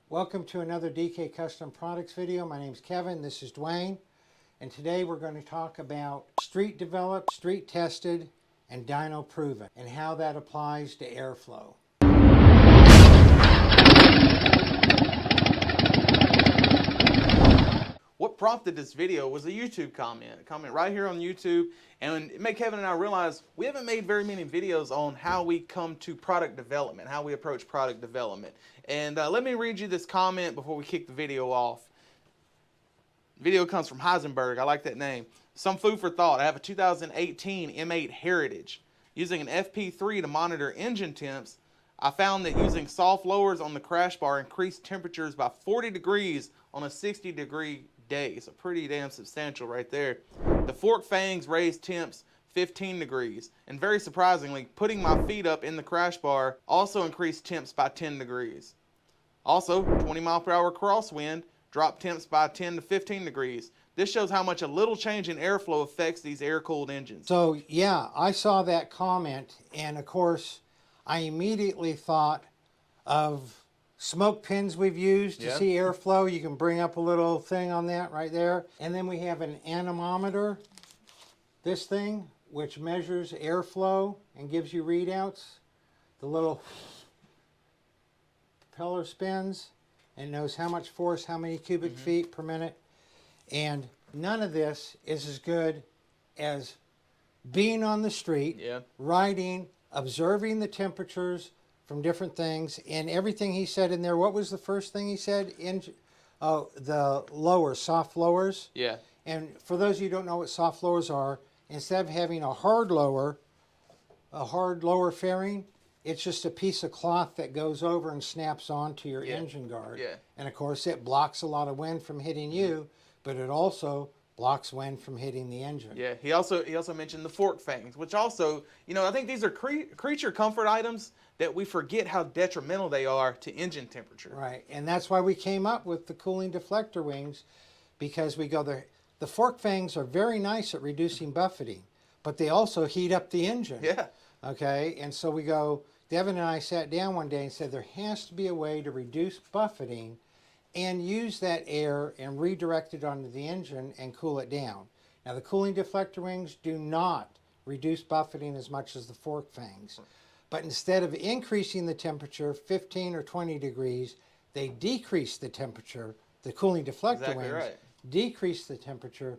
Welcome to another DK Custom Products video. My name is Kevin, this is Dwayne, and today we're going to talk about street developed, street tested, and dyno proven, and how that applies to airflow. What prompted this video was a YouTube comment right here on YouTube, and it made Kevin and I realize we haven't made very many videos on how we come to product development, how we approach product development. And let me read you this comment before we kick the video off. The video comes from Heisenberg. I like that name. Some food for thought. I have a 2018 M8 Heritage. Using an FP3 to monitor engine temps, I found that using soft lowers on the crash bar increased temperatures by 40 degrees on a 60-degree day. So pretty damn substantial right there. The fork fangs raised temps 15 degrees. And very surprisingly, putting my feet up in the crash bar also increased temps by 10 degrees. Also, 20 mile per hour crosswind dropped temps by 10 to 15 degrees. This shows how much a little change in airflow affects these air-cooled engines. So yeah, I saw that comment, and of course, I immediately thought of smoke pins we've used to see airflow. You can bring up a little thing on that right there. And then we have an anemometer, this thing, which measures airflow and gives you readouts. The little propeller spins and knows how much force, how many cubic feet per minute. And none of this is as good as being on the street, riding, observing the temperatures from different things, and everything he said in there. What was the first thing he said? The lowers, soft lowers. Yeah. And for those of you who don't know what soft lowers are, instead of having a hard lower fairing, it's just a piece of cloth that goes over and snaps onto your engine guard. Yeah. And of course, it blocks a lot of wind from hitting you, but it also blocks wind from hitting the engine. Yeah, he also mentioned the fork fangs, which also, I think these are creature comfort items that we forget how detrimental they are to engine temperature. Right, and that's why we came up with the cooling deflector wings, because we go there. The fork fangs are very nice at reducing buffeting, but they also heat up the engine. Yeah. Okay, and so we go, Devin and I sat down one day and said there has to be a way to reduce buffeting and use that air and redirect it onto the engine and cool it down. Now the cooling deflector wings do not reduce buffeting as much as the fork fangs. But instead of increasing the temperature 15 or 20 degrees, they decrease the temperature. The cooling deflector wings decrease the temperature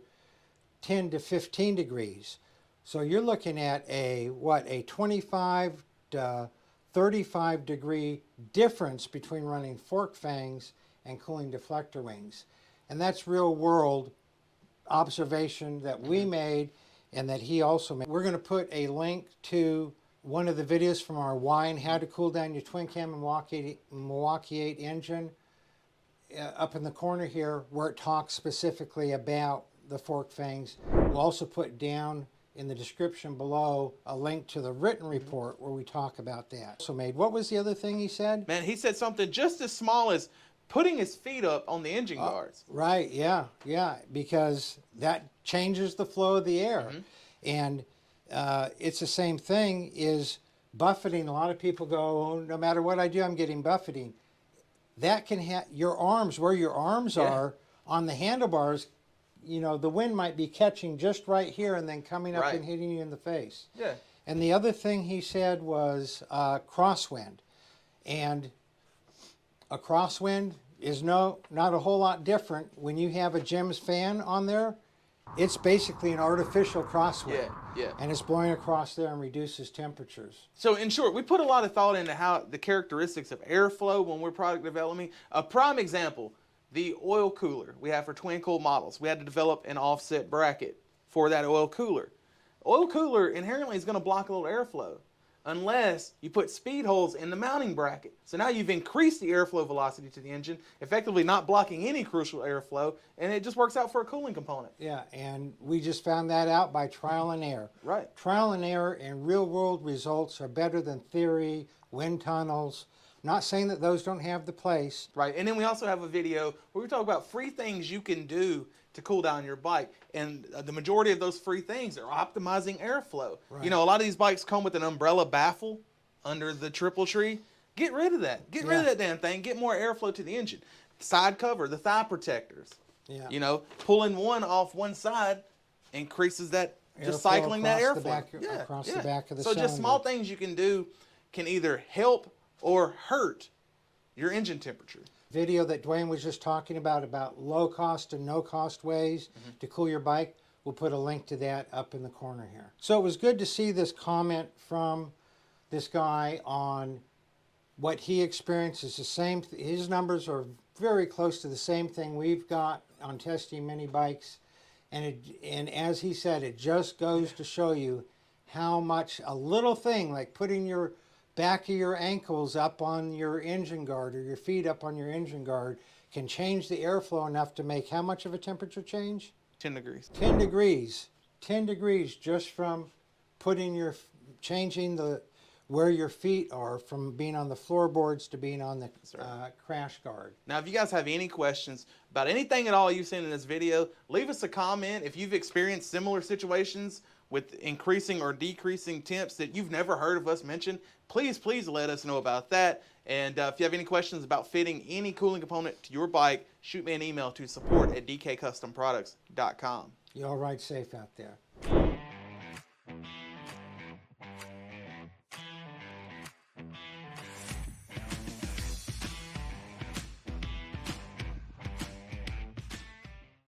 10 to 15 degrees. So you're looking at a 25 to 35 degree difference between running fork fangs and cooling deflector wings. And that's real world observation that we made and that he also made. We're going to put a link to one of the videos from our why and how to cool down your twin cam Milwaukee 8 engine up in the corner here, where it talks specifically about the fork fangs. We'll also put down in the description below a link to the written report where we talk about that. So what was the other thing he said? Man, he said something just as small as putting his feet up on the engine guards. Right, yeah, because that changes the flow of the air. And it's the same thing is buffeting. A lot of people go, oh, no matter what I do, I'm getting buffeting. That can have your arms, where your arms are on the handlebars, the wind might be catching just right here and then coming up and hitting you in the face. Yeah. And the other thing he said was crosswind. And a crosswind is not a whole lot different. When you have a GEMS fan on there, it's basically an artificial crosswind. Yeah. And it's blowing across there and reduces temperatures. So in short, we put a lot of thought into how the characteristics of airflow when we're product developing. A prime example, the oil cooler we have for twin cool models. We had to develop an offset bracket for that oil cooler. Oil cooler inherently is going to block a little airflow unless you put speed holes in the mounting bracket. So now you've increased the airflow velocity to the engine, effectively not blocking any crucial airflow, and it just works out for a cooling component. Yeah, and we just found that out by trial and error. Right. Trial and error and real-world results are better than theory, wind tunnels. Not saying that those don't have the place. Right, and then we also have a video where we talk about free things you can do to cool down your bike. And the majority of those free things are optimizing airflow. Right. A lot of these bikes come with an umbrella baffle under the triple tree. Get rid of that. Get rid of that damn thing. Get more airflow to the engine. Side cover, the thigh protectors. Yeah. You know, pulling one off one side increases that, just Airflow cycling that across the airflow. back- across the back of the So just small cylinder. things you can do can either help or hurt your engine temperature. Video that Dwayne was just talking about low cost and no cost ways to cool your bike, we'll put a link to that up in the corner here. So it was good to see this comment from this guy on what he experiences. The same, his numbers are very close to the same thing we've got on testing mini bikes, and as he said, it just goes to show you how much a little thing like putting your back of your ankles up on your engine guard or your feet up on your engine guard can change the airflow enough to make how much of a temperature change? 10 degrees. 10 degrees. 10 degrees just from changing where your feet are from being on the floorboards to being on the crash guard. Now, if you guys have any questions about anything at all you've seen in this video, leave us a comment. If you've experienced similar situations with increasing or decreasing temps that you've never heard of us mention, please let us know about that. And if you have any questions about fitting any cooling component to your bike, shoot me an email to support@dkcustomproducts.com. You all ride safe out there.